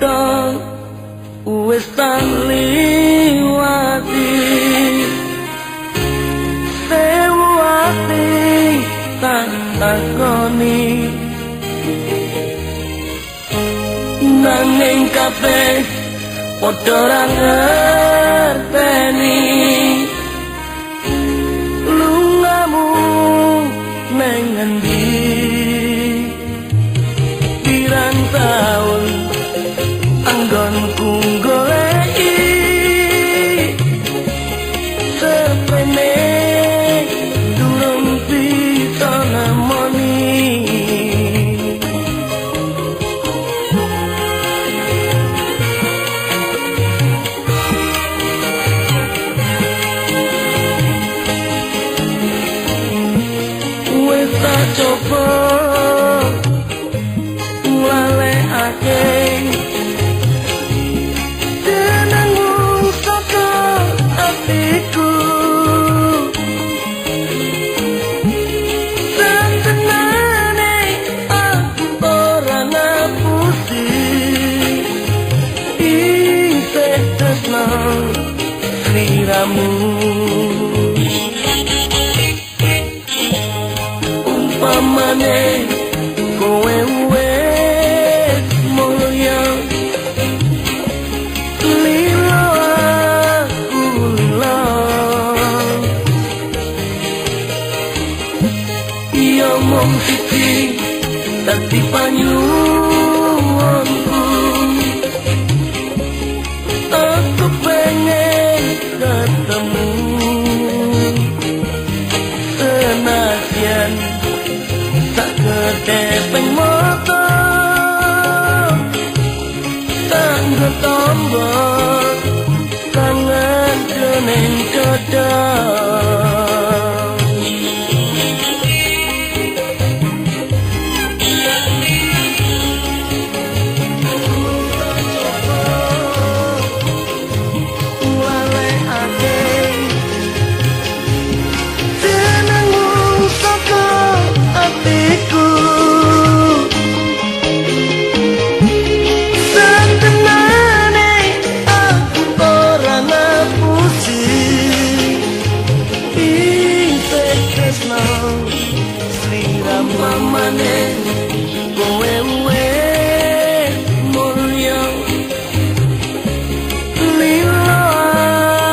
padha wis tak liwati sewu ati tak takoni nanging kabeh padha ra ngerteni lungamu nang endi pirang taun anggonku goleki sepene durung bisa nemoni wis tak coba nglalekake jenengmu saka atiku sentenane aku ora ngapusi isih tresno sliramu umpamane kowe wis mulya lilo aku lilo iya mung siji dadi panyuwunku aku pengen ketemu senasyan tak ketepeng moto tanggo tombol kangen jeneng jodoh mamane kowe wis mulya lilo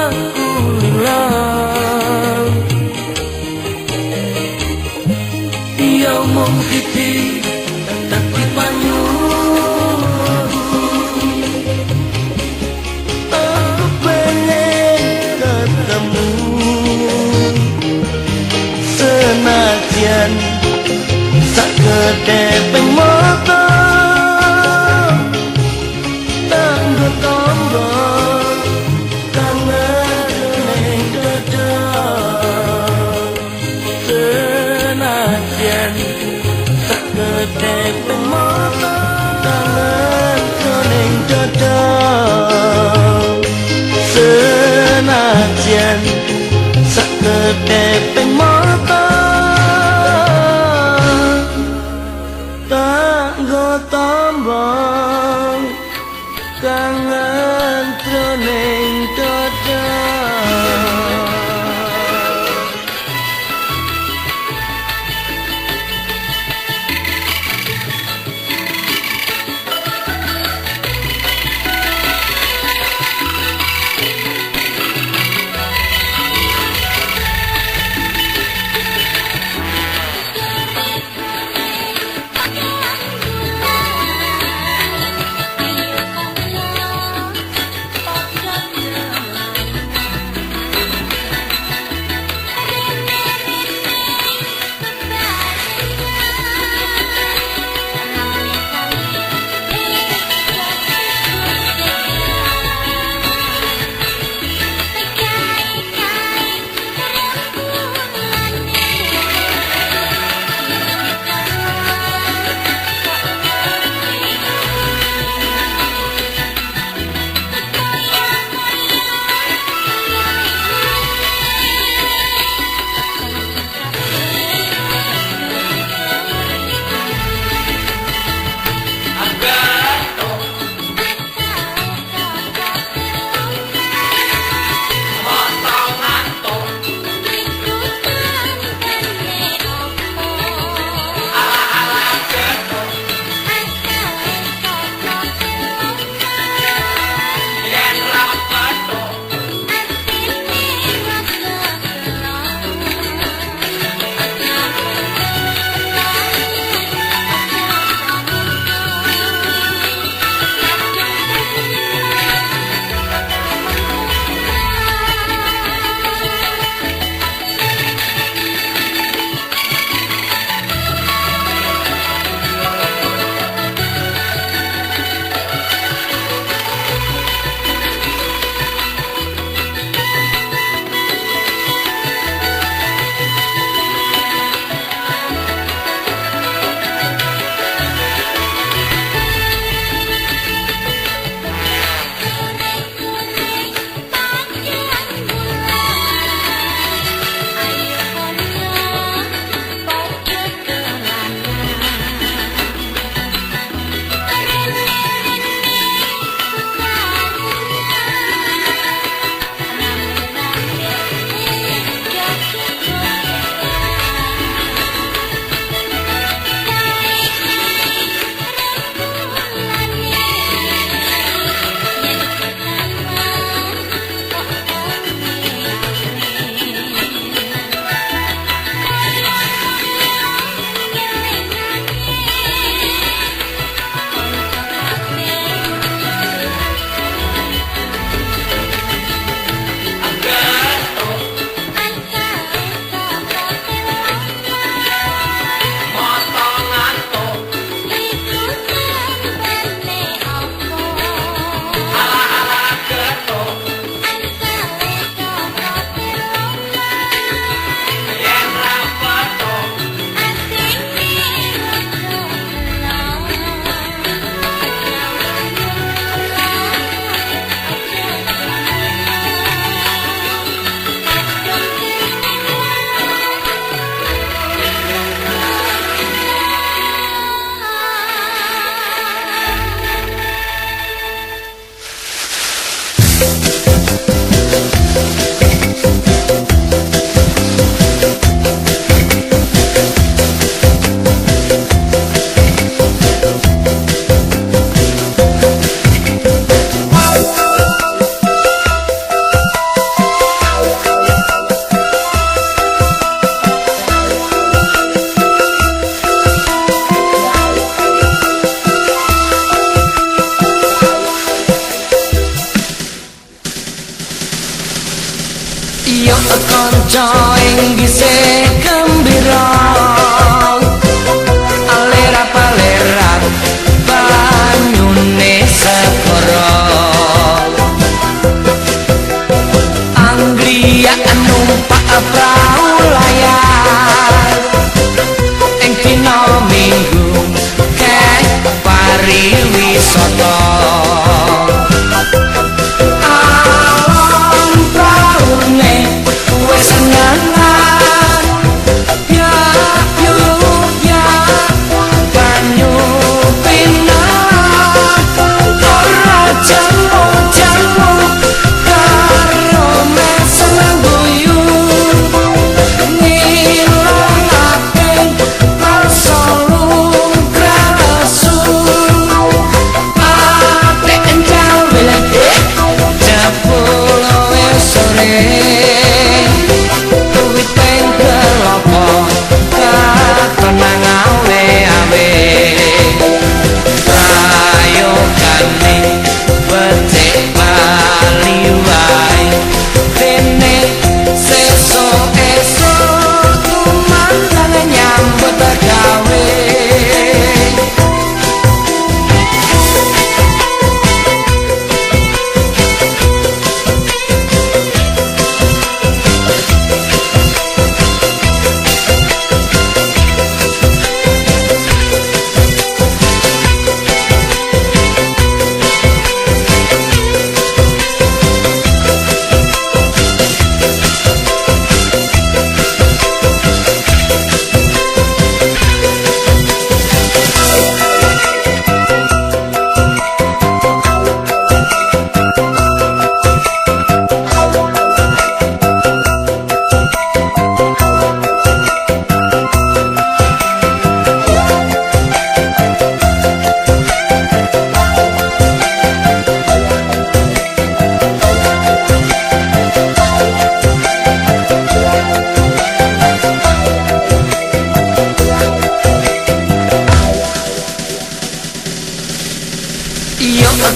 aku lilo iya mung siji dadi panyuwunku aku pengen ketemu senajan ketepeng moto tanggo tombol kangen ning jodoh senajan ketepeng moto kangen ning jodoh senajan ketepeng moto tombol kangen jroning dada kanca ing gisih gembira alera-paleran banyune segara anggriya numpak prau layar ing dina Minggu kek pariwisata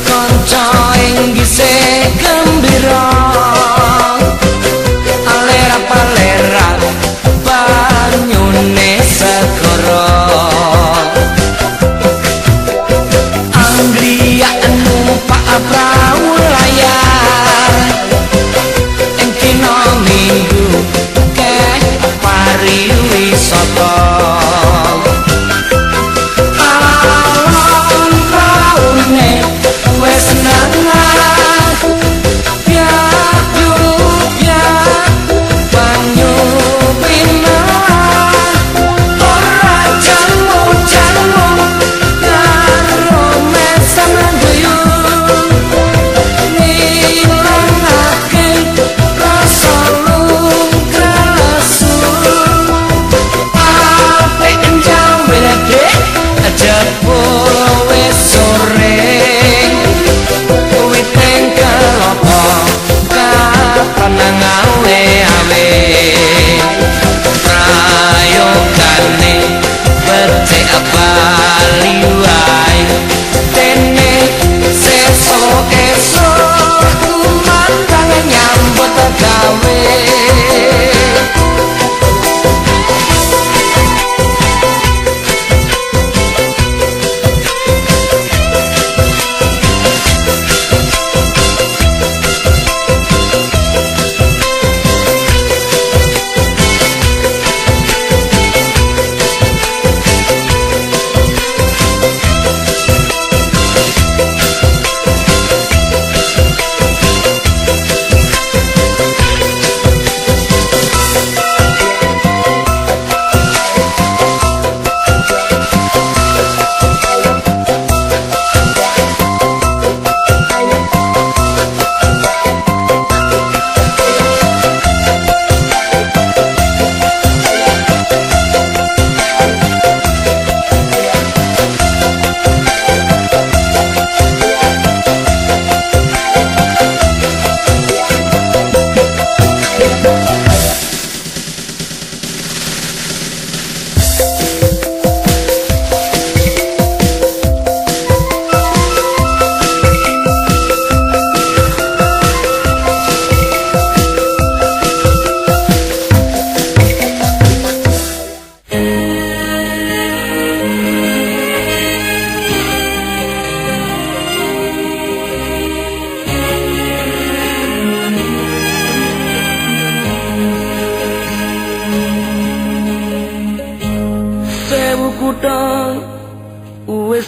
kanca ing gisih gembira alera-paleran banyune segara anggriya numpak prau layar ing dina Minggu kek pariwisata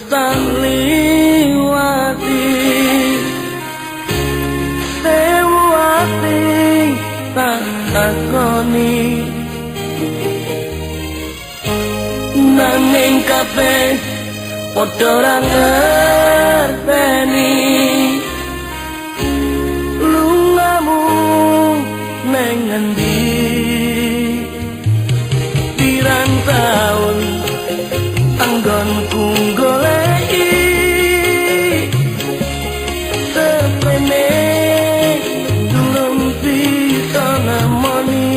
tak liwati sewu ati tak takoni nanging kabeh padha ra ngerteni lungamu nang endi pirang taun anggonku goleki sepene durung bisa nemoni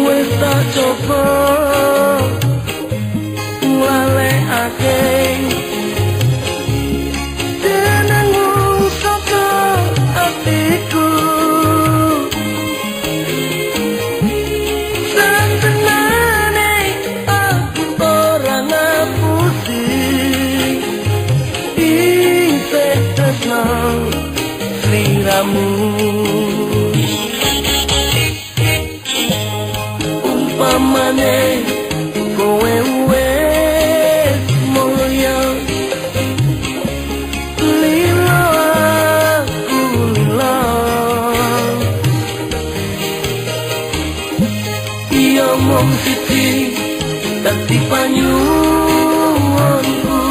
wis tak coba nglalekake sliramu umpamane kowe wis mulya lila aku lila iya mung siji dadi panyuwunku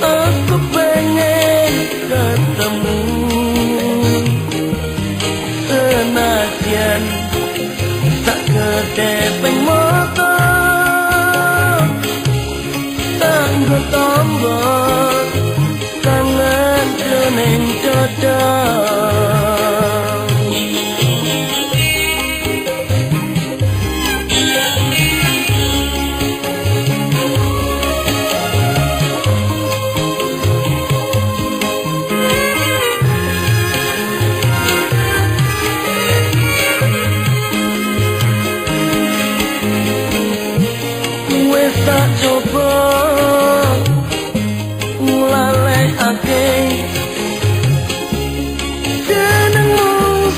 aku pengen ketemu senajan tak kedepeng mata tanggo tombol kangen jeneng dada tak coba nglalekake jenengmu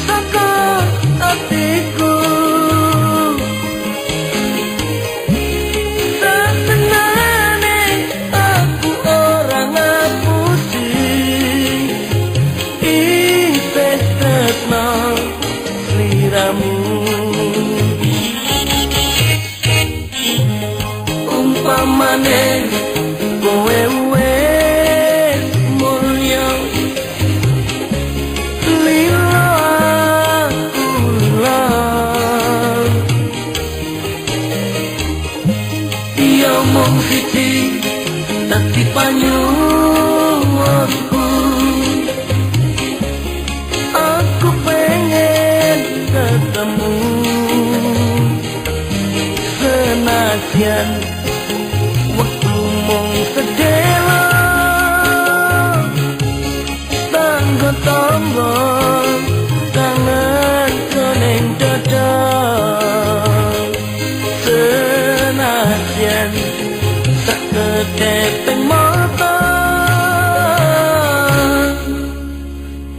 saka atiku satenane aku ora ngapusi isih tresno sliramu umpamane kowe wis mulya lila aku lila iya mung siji dadi panyuwunku aku pengen ketemu senajan waktu mung sedelo tanggo tombol kangen jeneng dada senajan sakedepeng mata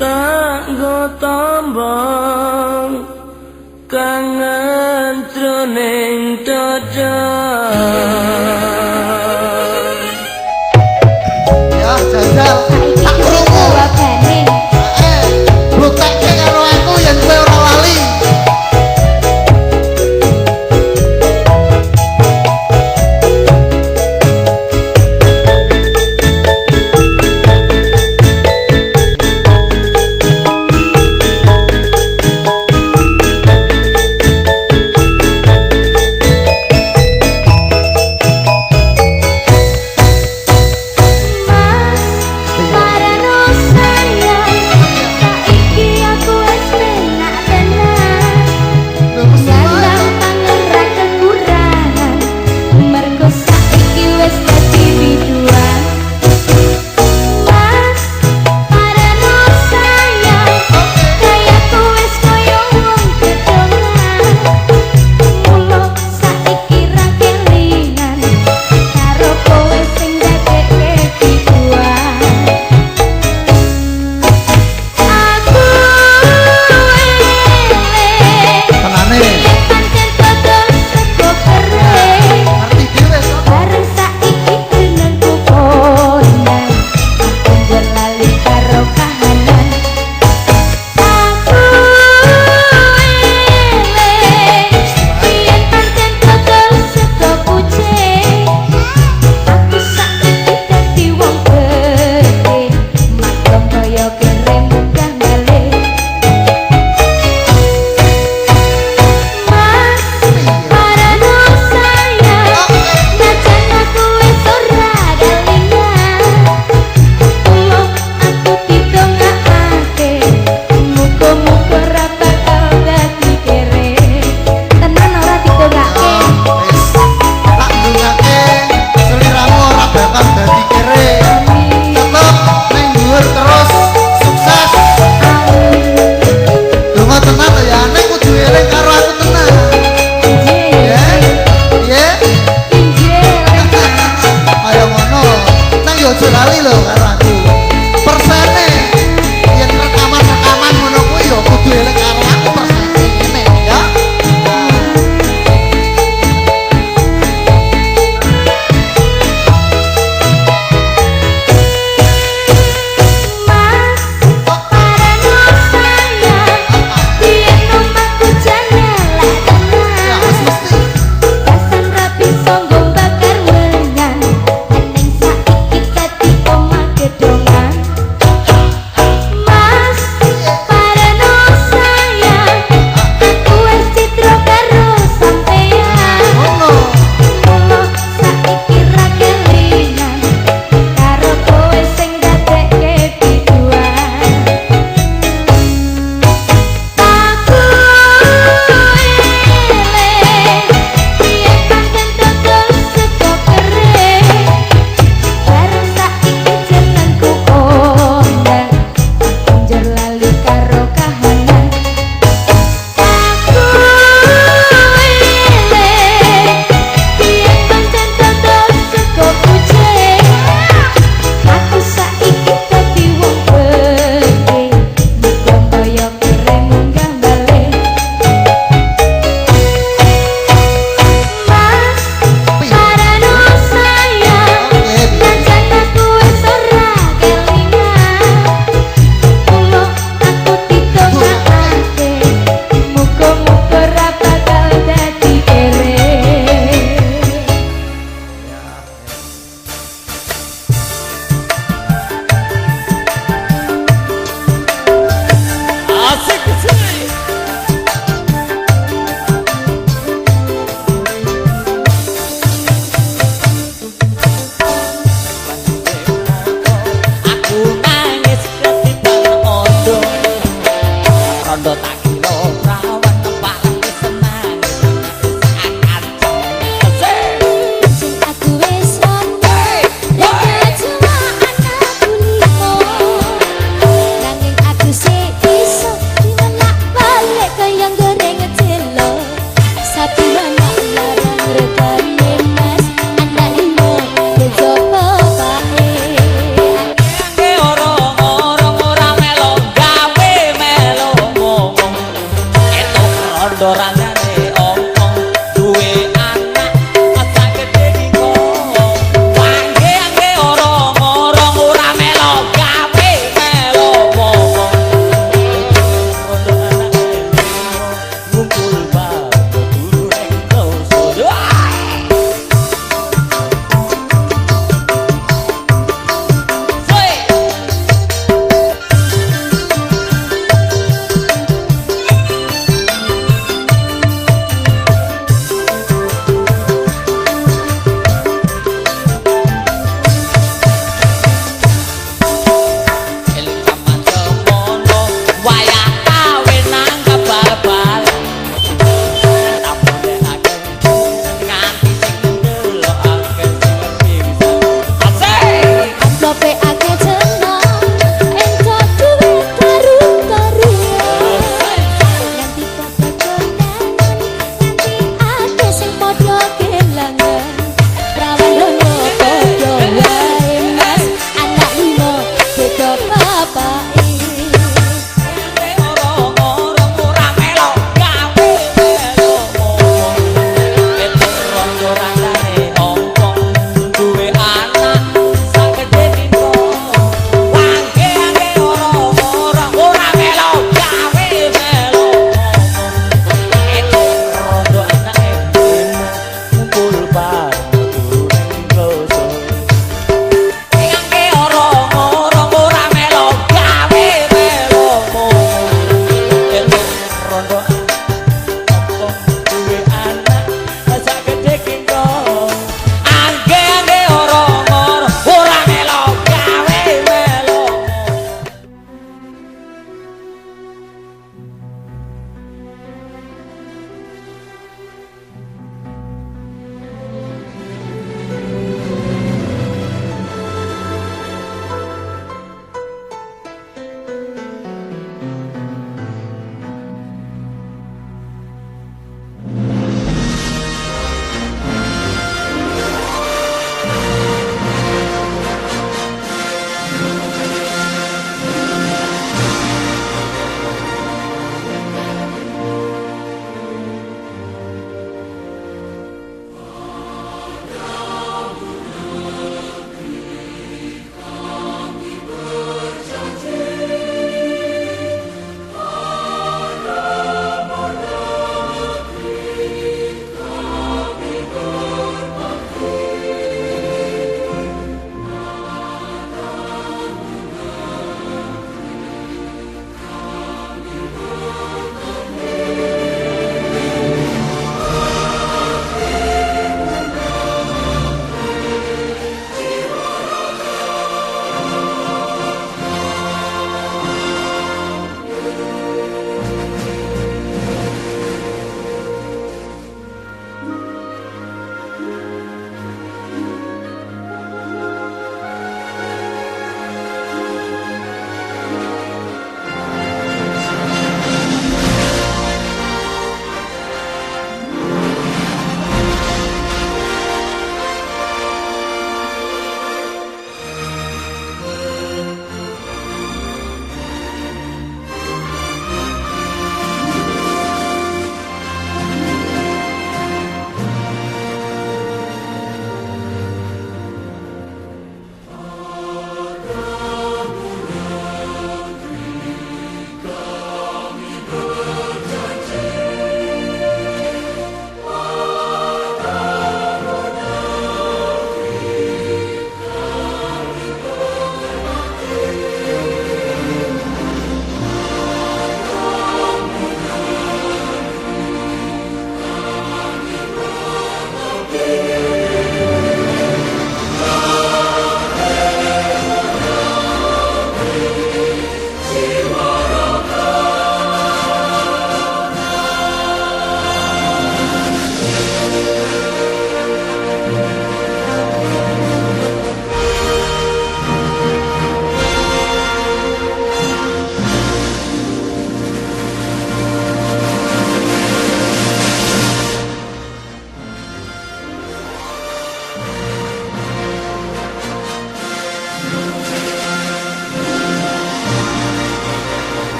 tanggo tombol kangen jeneng dada. Jajal tak krungu butekke karo aku yen kowe ora lali Mas karo aku. Persene yen rekaman-rekaman ngono kuwi ya kudu eling karo aku persene ngene ya.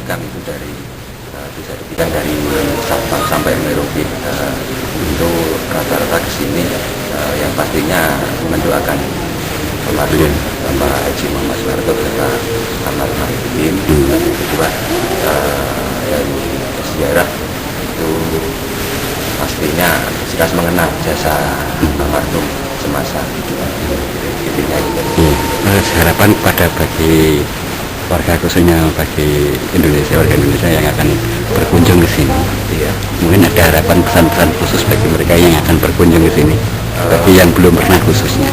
kami itu dari bisa dibilang dari Sabang sampai Merauke. Untuk rata-rata ke sini yang pastinya mendoakan almarhum Bapak Haji Muhammad Soeharto beserta almarhum Ibu. Dan kedua yang ziarah itu pastinya jelas mengenal jasa almarhum semasa hidupnya. Harapan pada bagi warga, khususnya bagi warga Indonesia yang akan berkunjung ke sini. Iya. Mungkin ada harapan pesan-pesan khusus bagi mereka yang akan berkunjung ke sini, bagi yang belum pernah khususnya.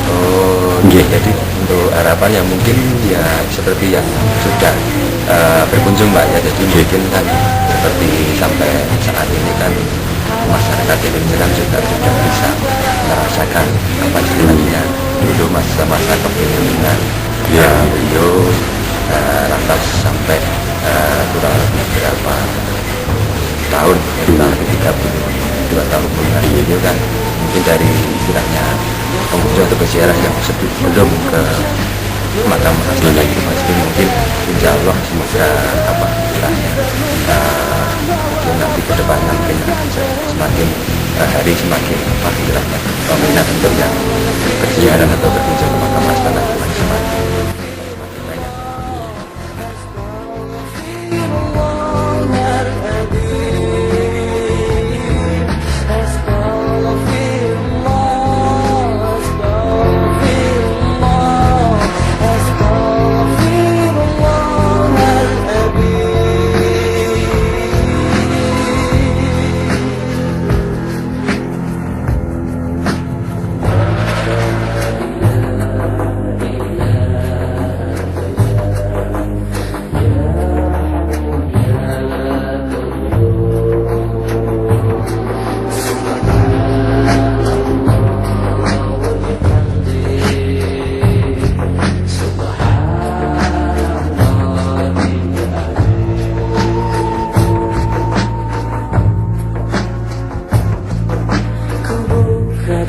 Jadi untuk harapan yang mungkin ya seperti yang sudah berkunjung Mbak ya, jadi mungkin kan seperti sampai saat ini kan masyarakat Indonesia kan juga sudah bisa merasakan apa sebenarnya dulu masa-masa kepemimpinan beliau, lantas sampai kurang lebih berapa tahun, kurang lebih 32 tahun kemudian beliau kan mungkin dari istilahnya pengunjung atau peziarah yang belum ke makam Rasulullah itu pasti mungkin insya Allah semoga apa istilahnya mungkin nanti ke depan mungkin semakin hari semakin apa istilahnya peminat untuk yang berziarah atau berkunjung ke makam Rasulullah semakin banyak.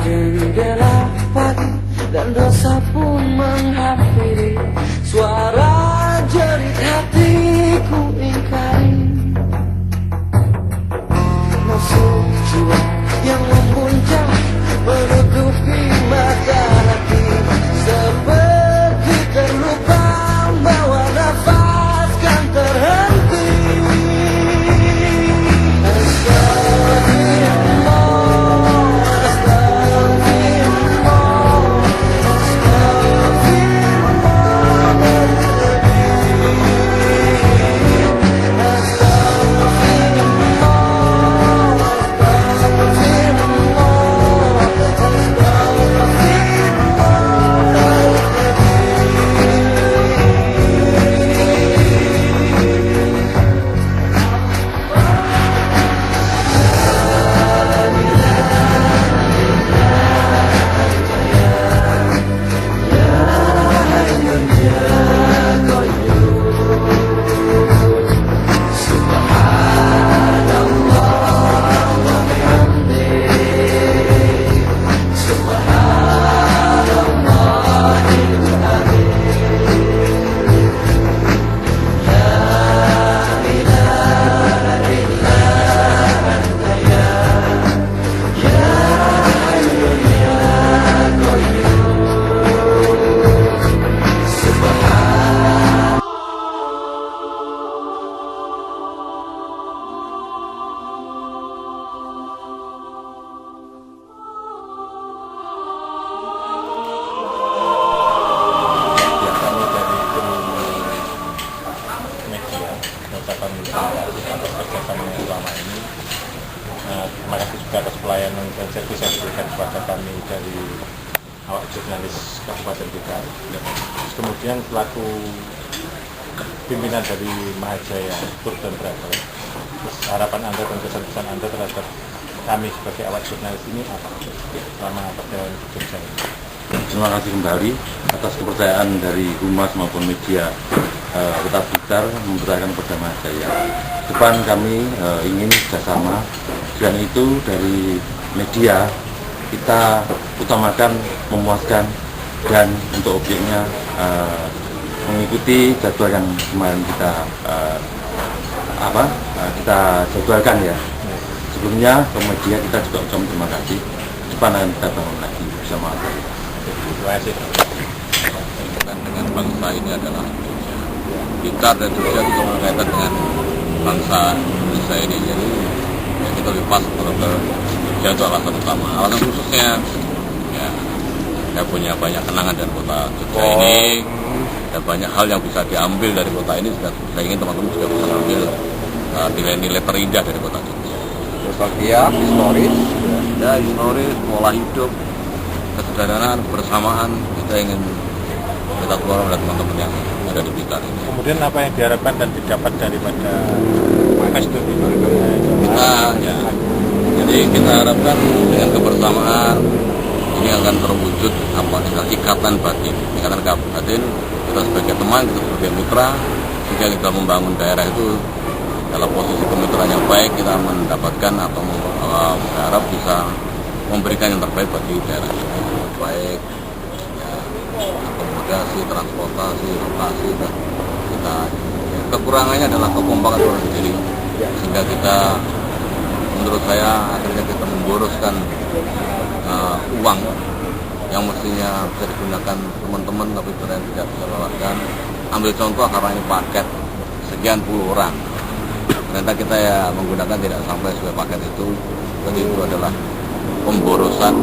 Jendela pagi dan dosa pun menghampiri, suara jerit hatiku ingkari, nafsu jiwa yang memuncak menutupi mata hati, seperti terlupa bahwa nafas kan terhenti. Terima kasih juga atas pelayanan dan servis yang diberikan kepada kami dari awak jurnalis Kabupaten Tegal. Kemudian selaku pimpinan dari Mahajaya Tour dan Travel, harapan Anda dan pesan-pesan Anda terhadap kami sebagai awak jurnalis ini apa selama perjalanan ke Jogja ini? Terima kasih kembali atas kepercayaan dari humas maupun media Kota Blitar mempercayakan kepada Mahajaya. Depan kami ingin bersama, dan itu dari media kita utamakan memuaskan dan untuk objeknya mengikuti jadwal yang kemarin kita kita jadwalkan ya. Sebelumnya kemudian kita juga ucapkan terima kasih. Depan akan kita bangun lagi bersama. Terima kasih. Dengan bangsa ini adalah Indonesia. Kita dan Indonesia juga berkaitan dengan bangsa Indonesia ini, jadi ya kita lebih pas kalau Jogja itu alasan utama. Alasan khususnya ya saya punya banyak kenangan dengan kota Jogja ini, dan banyak hal yang bisa diambil dari kota ini. Saya ingin teman-teman juga bisa ambil nilai-nilai terindah dari kota Jogja. Nostalgia, historis, Ya historis, pola hidup, kesederhanaan, kebersamaan, kita ingin kita keluar oleh teman-teman yang ada di Blitar ini. Kemudian apa yang diharapkan dan didapat daripada Maestro ini? Kita ya, jadi kita harapkan dengan kebersamaan ini akan terwujud ikatan batin kita sebagai teman, kita sebagai mitra, sehingga kita membangun daerah itu dalam posisi kemitraan yang baik. Kita mendapatkan atau berharap bisa memberikan yang terbaik bagi daerah ini, baik ya, akomodasi, transportasi, lokasi, dan kita ya, kekurangannya adalah kekompakan orang sendiri, sehingga kita menurut saya akhirnya kita memboroskan uang yang mestinya bisa digunakan teman-teman, tapi ternyata tidak bisa lewatkan. Ambil contoh karena ini paket sekian puluh orang, ternyata kita ya menggunakan tidak sampai sesuai paket itu. Jadi itu adalah pemborosan.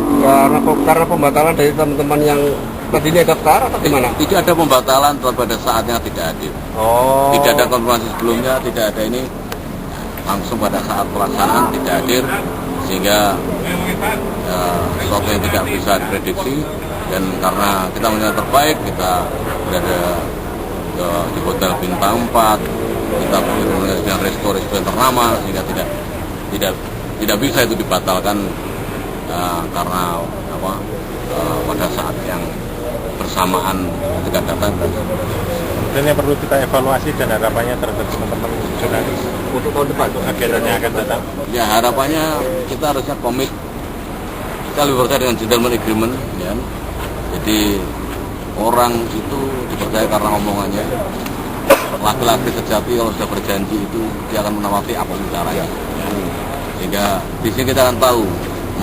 Karena pembatalan dari teman-teman yang tadinya daftar atau gimana? Tidak ada pembatalan pada saatnya tidak hadir. Tidak ada konfirmasi sebelumnya, tidak ada ini, langsung pada saat pelaksanaan tidak hadir, sehingga sesuatu yang tidak bisa diprediksi. Dan karena kita menjadi terbaik, kita berada di hotel bintang 4, kita berkomunikasi dengan resto yang ternama, sehingga tidak bisa itu dibatalkan karena pada saat yang bersamaan ketika datang. Dan yang perlu kita evaluasi dan harapannya terhadap teman-teman jurnalis Untuk tahun depan, agendanya akan datang. Ya harapannya kita harusnya komit, kita lebih percaya dengan gentleman agreement ya. Jadi orang itu dipercaya karena omongannya. Laki-laki sejati kalau sudah berjanji itu dia akan menepati apapun caranya. Sehingga di sini kita akan tahu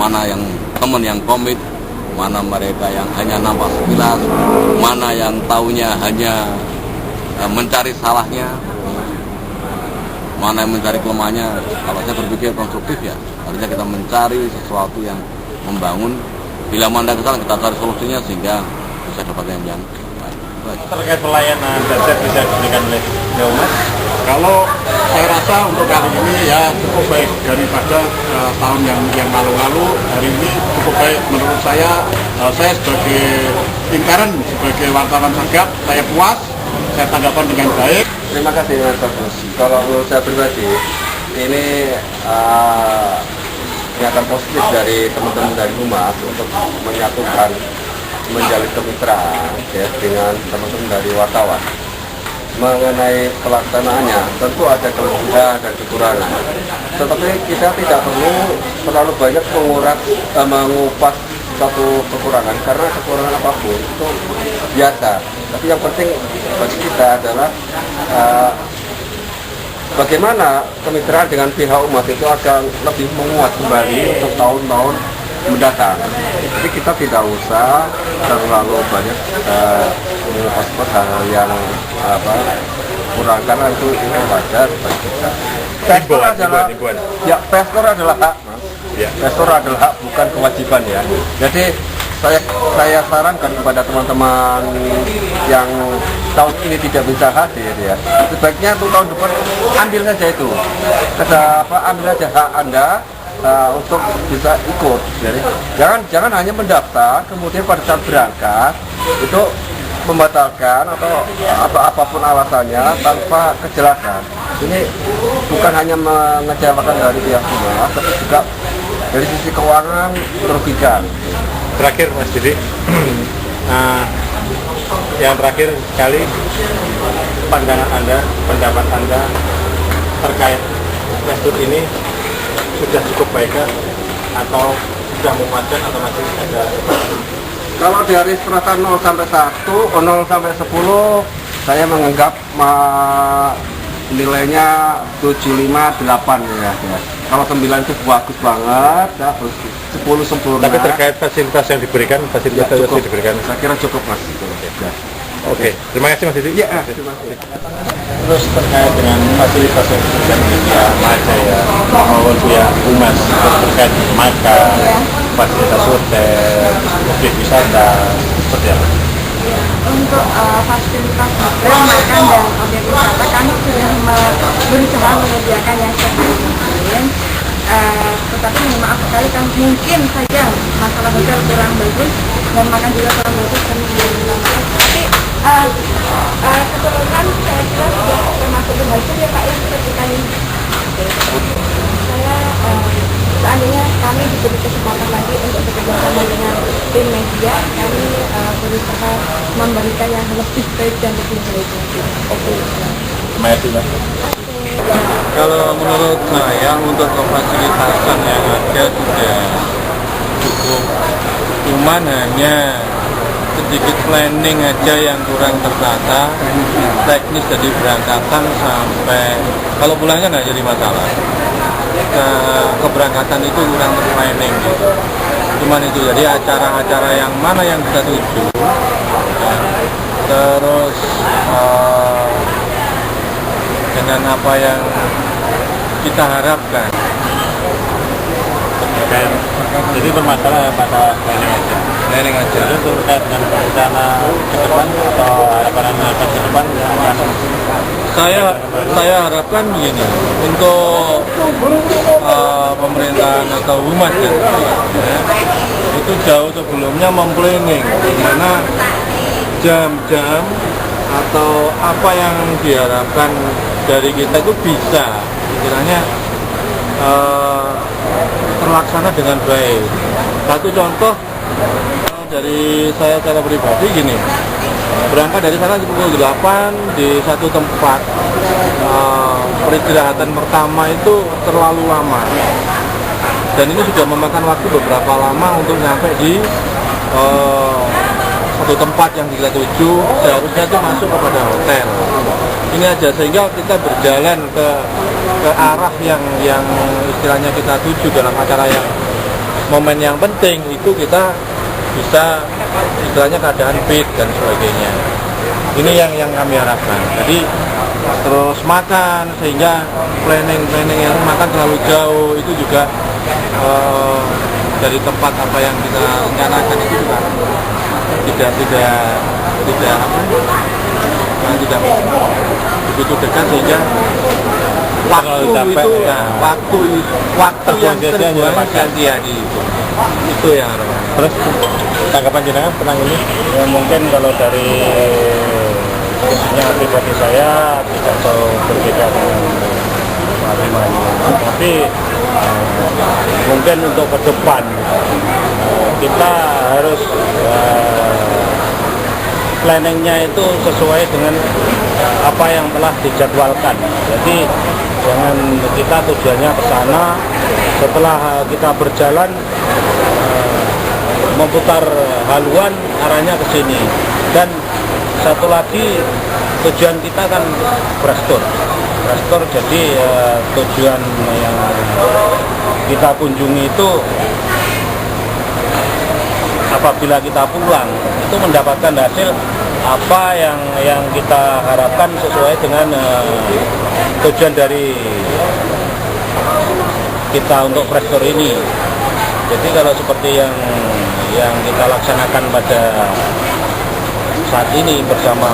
mana yang teman yang komit, mana mereka yang hanya nampak sekilas, mana yang taunya hanya mencari salahnya, mana yang mencari kelemahannya. Kalau saya berpikir konstruktif ya, harusnya kita mencari sesuatu yang membangun. Bila mana kesalahan kita cari solusinya sehingga bisa dapat yang baik. Terkait pelayanan dan servis yang diberikan oleh Neomas, Kalau saya rasa untuk kali ini ya cukup baik daripada tahun yang lalu-lalu. Hari ini cukup baik menurut saya. Saya sebagai intern, sebagai wartawan Sagap, saya puas. Saya tanggapan dengan baik. Terima kasih Mas Bagus. Kalau menurut saya pribadi, ini niatan positif dari teman-teman dari Humas untuk menyatukan, menjalin kemitraan ya, dengan teman-teman dari wartawan. Mengenai pelaksanaannya tentu ada kelebihan dan kekurangan, tetapi kita tidak perlu terlalu banyak mengupas satu kekurangan, karena kekurangan apapun itu biasa. Tapi yang penting bagi kita adalah bagaimana kemitraan dengan pihak umat itu akan lebih menguat kembali untuk tahun-tahun mendatang. Jadi kita tidak usah terlalu banyak mengupas hal yang kurang, karena itu wajar bagi kita. Investor adalah investor adalah hak, Mas. Investor adalah hak, bukan kewajiban ya. Jadi saya sarankan kepada teman-teman yang tahun ini tidak bisa hadir ya, sebaiknya untuk tahun depan ambil saja itu, ambil saja hak Anda untuk bisa ikut. Jadi jangan hanya mendaftar kemudian pada saat berangkat itu membatalkan atau apapun alasannya tanpa kejelasan. Ini bukan hanya mengecewakan dari pihak Humas, tapi juga dari sisi keuangan merugikan. terakhir Mas Didi, yang terakhir sekali, pandangan Anda, pendapat Anda terkait Mestur ini sudah cukup baik atau sudah memuaskan atau masih ada? Kalau dari strata 0 sampai 1, 0 sampai 10, saya menganggap nilainya 7,58 ya. Kalau 9 itu bagus banget, ya, terus 10 sempurna. Tapi terkait fasilitas yang diberikan, fasilitas ya, yang diberikan, saya kira cukup Mas. Oke, terima kasih Mas Didi. Ya, terima kasih. Terus terkait dengan fasilitas yang diberikan media Majaya maupun pihak humas terkait makan, fasilitas hotel, objek wisata, seperti apa? Untuk fasilitas hotel, makan dan objek wisata kami sudah berusaha menyediakan yang sebaik mungkin. Tetapi maaf sekali kan mungkin saja masalah hotel kurang bagus dan makan juga kurang bagus, kami sudah minta maaf. Tapi keseluruhan saya kira sudah termasuk berhasil ya Pak ya ketika ini. Saya seandainya kami diberi kesempatan lagi untuk bekerjasama dengan tim media, kami berusaha memberikan yang lebih baik dan lebih baik lagi. Oke, terima kasih Mas. Kalau menurut saya untuk kefasilitasan yang ada sudah cukup, cuman hanya sedikit planning aja yang kurang tertata, teknis dari berangkatan sampai kalau pulangnya nggak jadi masalah. Nah, keberangkatan itu kurang terplanning gitu. Cuman itu jadi acara-acara yang mana yang kita tuju, ya. Terus dengan apa yang kita harapkan. Jadi bermasalah pada planning aja. Jadi terkait dengan rencana ke depan atau harapan ke depan yang akan saya harapkan begini untuk pemerintahan atau humas ya, itu jauh sebelumnya memplanning di mana jam-jam atau apa yang diharapkan dari kita itu bisa istilahnya terlaksana dengan baik. Satu contoh dari saya secara pribadi gini, berangkat dari sana pukul 8 di satu tempat, peristirahatan pertama itu terlalu lama dan ini sudah memakan waktu beberapa lama untuk nyampe di satu tempat yang kita tuju. Seharusnya itu masuk kepada hotel ini aja, sehingga kita berjalan ke arah yang istilahnya kita tuju dalam acara yang momen yang penting itu kita bisa istilahnya keadaan fit dan sebagainya. Ini yang kami harapkan. Jadi terus makan sehingga planning yang makan terlalu jauh itu juga dari tempat apa yang kita rencanakan itu juga tidak begitu dekat sehingga waktu yang terbuang sia-sia itu yang harapan. Terus tanggapan jenengan tentang ini? Ya, mungkin kalau dari khususnya pribadi saya tidak jauh berbeda dengan Pak Abimanyu, tapi mungkin untuk ke depan kita harus planningnya itu sesuai dengan apa yang telah dijadwalkan. Jadi jangan kita tujuannya ke sana, setelah kita berjalan memutar haluan arahnya ke sini. Dan satu lagi tujuan kita kan Brastor, jadi tujuan yang kita kunjungi itu apabila kita pulang itu mendapatkan hasil apa yang kita harapkan sesuai dengan tujuan dari kita untuk Brastor ini. Jadi kalau seperti yang kita laksanakan pada saat ini bersama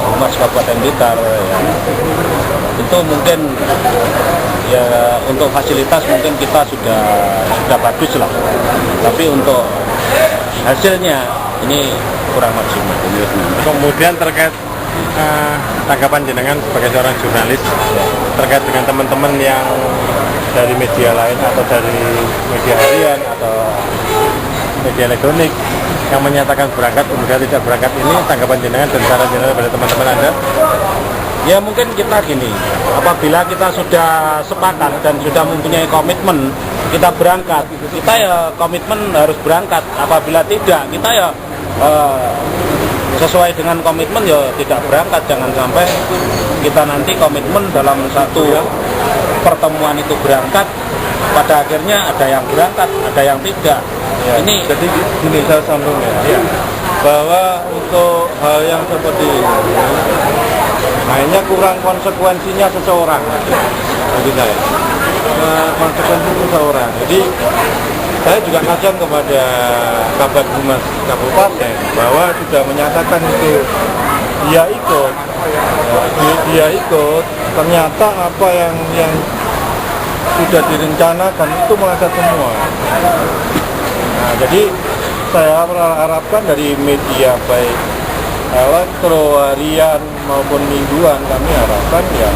Humas Kabupaten Blitar ya, itu mungkin ya untuk fasilitas mungkin kita sudah bagus lah, tapi untuk hasilnya ini kurang maksimal. Kemudian terkait tanggapan jenengan sebagai seorang jurnalis terkait dengan teman-teman yang dari media lain atau dari media harian atau media elektronik yang menyatakan berangkat kemudian tidak berangkat, ini tanggapan jenengan dan saran jenengan pada teman-teman Anda? Ya mungkin kita gini, apabila kita sudah sepakat dan sudah mempunyai komitmen kita berangkat, kita ya komitmen harus berangkat. Apabila tidak, kita ya sesuai dengan komitmen ya tidak berangkat. Jangan sampai kita nanti komitmen dalam satu pertemuan itu berangkat, pada akhirnya ada yang berangkat, ada yang tidak. Ini jadi gini, saya sambung ya, bahwa untuk hal yang seperti ini mainnya kurang konsekuensinya seseorang bagi saya. Konsekuensi seseorang. Jadi saya juga ngajak kepada Kabag Humas Kabupaten bahwa sudah menyatakan itu dia ikut, ternyata apa yang sudah direncanakan itu meleset semua. Nah, jadi saya harapkan dari media baik elektro, harian maupun mingguan, kami harapkan ya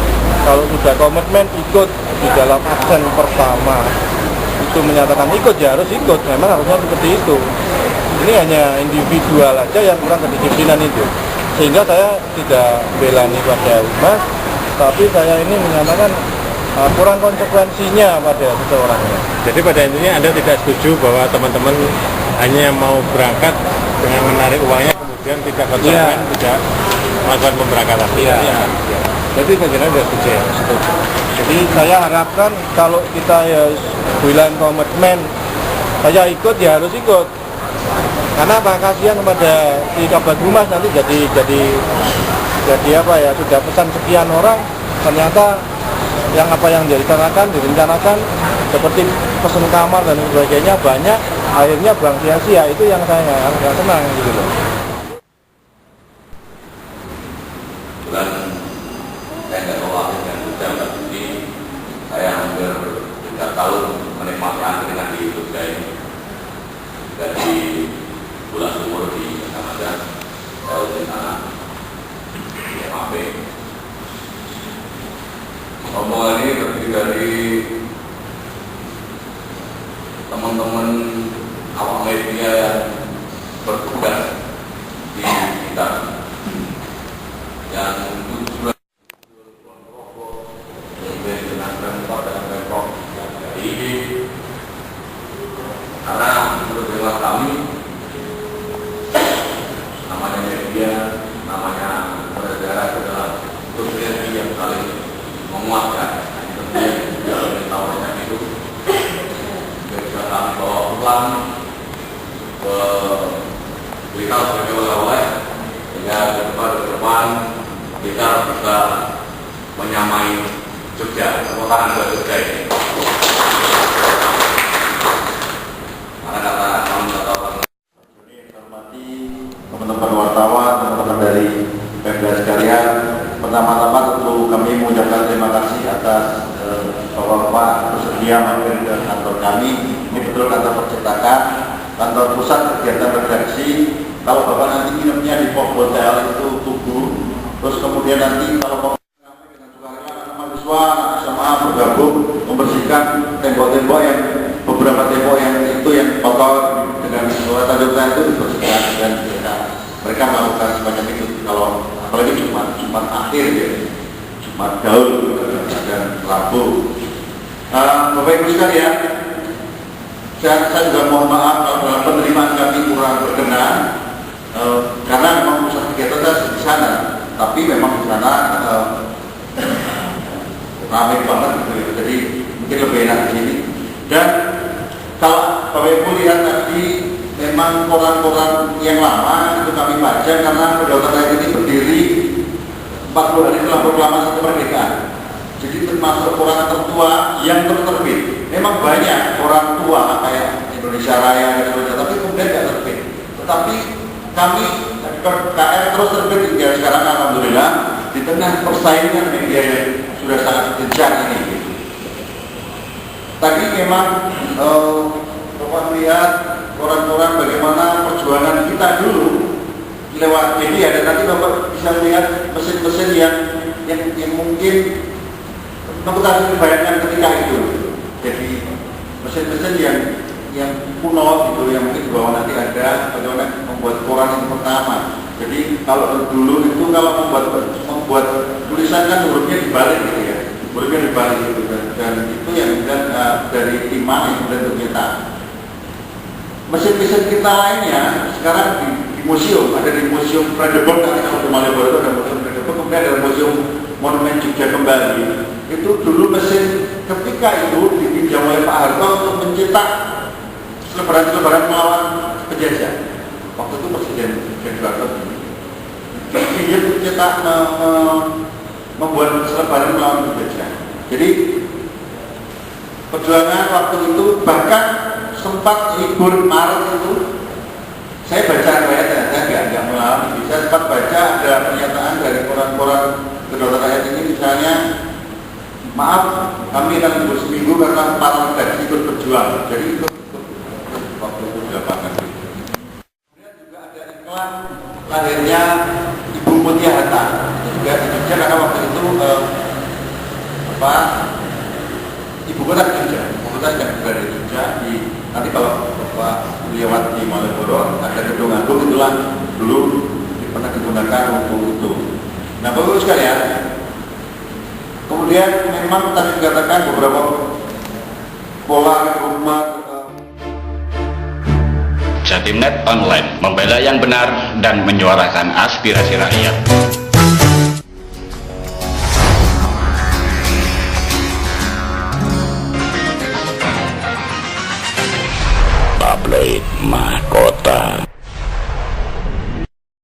kalau sudah komitmen ikut di dalam aksen pertama itu menyatakan ikut ya harus ikut, memang harusnya seperti itu. Ini hanya individual aja yang kurang kedisiplinan itu, sehingga saya tidak belani pada humas, tapi saya ini menyatakan kurang konsekuensinya pada seseorang. Jadi pada intinya Anda tidak setuju bahwa teman-teman hanya mau berangkat dengan menarik uangnya, kemudian tidak konsekuen, tidak melakukan pemberangkatan. Jadi saya kira tidak setuju ya. Jadi saya harapkan kalau kita ya bilang komitmen, saya ikut ya harus ikut. Karena apa, kasihan kepada si Kabag Humas nanti jadi apa ya, sudah pesan sekian orang, ternyata yang apa yang direncanakan seperti pesen kamar dan sebagainya banyak, akhirnya buang sia-sia. Itu yang saya nggak senang gitu loh. Dan saya nggak tahu apa yang sudah tapi saya hampir 3 tahun menikmati angkringan di Jogja ini. Dari bulan umur di Kecamatan, saya udah anak di MAP. Omongan ini terdiri dari teman-teman awak media yang bertugas di kita, yang tujuan dengan Pemkot dan Pemprov ini, karena menurut hemat kami namanya media, namanya negara adalah tujuan yang paling menguatkan. Kemudian juga tawaran itu bisa kami bawa pulang ke kita sebagai oleh-oleh, sehingga ke depan kita bisa menyamai Jogja, tepuk tangan buat Jogja ini. Karena kata kawan-kawan hormati teman-teman wartawan, teman-teman dari Pemda sekalian, pertama-tama tentu kami mengucapkan terima kasih atas Bapak-Bapak bersedia mampir ke kantor kami. Ini betul kantor percetakan, kantor pusat kegiatan redaksi. Kalau Bapak nanti minumnya di pos hotel itu Tugu, terus kemudian nanti kalau sampai dengan sukarela anak mahasiswa, anak SMA bergabung membersihkan tembok-tembok yang beberapa tembok yang itu yang kotor dengan surat tanda itu dibersihkan, dan mereka melakukan semacam itu. Kalau apalagi Jumat akhir ya, Jumat gaul dan Rabu. Bapak Ibu sekalian, saya juga mohon maaf kalau dalam penerimaan kami kurang berkenan, karena memang pusat kegiatan saya di sana, tapi memang di sana ramai banget gitu, jadi mungkin lebih enak di sini. Dan kalau Bapak Ibu lihat tadi, memang koran-koran yang lama itu kami baca, karena kedaulatan rakyat ini berdiri 40 hari setelah proklamasi kemerdekaan. Jadi termasuk koran tertua yang terbit. Memang banyak koran tua kayak Indonesia Raya dan sebagainya, tapi kemudian tidak terbit. Tetapi kami KR terus terbit hingga sekarang, alhamdulillah, di tengah persaingan media yang sudah sangat kencang ini. Tadi memang Bapak lihat koran-koran bagaimana perjuangan kita dulu lewat media, dan nanti Bapak bisa melihat mesin-mesin yang mungkin Bapak bayangkan ketika itu. Jadi mesin-mesin yang kuno gitu, yang mungkin di bawah nanti ada bagaimana membuat koran yang pertama. Jadi kalau dulu itu kalau membuat tulisan kan hurufnya dibalik gitu ya, hurufnya dibalik gitu, dan itu yang kemudian dari timah yang kemudian tercetak. Mesin-mesin kita lainnya sekarang museum, ada di Museum Brandenburg, kalau di Malioboro itu ada Museum Brandenburg, kemudian ada Museum Monumen Jogja Kembali. Itu dulu mesin ketika itu dipinjam oleh Pak Harto untuk mencetak selebaran-selebaran melawan penjajah. Waktu itu Presiden Soeharto dia mencetak membuat selebaran melawan penjajah. Jadi perjuangan waktu itu bahkan sempat libur Maret itu saya baca riwayatnya, saya nggak mengalami. Saya sempat baca ada pernyataan dari koran-koran kedaulatan rakyat ini, misalnya, maaf kami akan libur seminggu karena para redaksi ikut berjuang. Jadi itu waktu itu di lapangan. Kemudian juga ada iklan lahirnya Ibu Mutia Hatta juga di Jogja, karena waktu itu ibu kota Jogja, ibu kota yang berada di Jogja. Nanti kalau Bapak lewat di Malioboro ada gedung agung, itulah dulu pernah digunakan untuk itu. Nah, bagus sekalian. Kemudian memang tadi dikatakan beberapa pola rumah. Jatimnet Online, membela yang benar dan menyuarakan aspirasi rakyat. Tabloid Mahkota.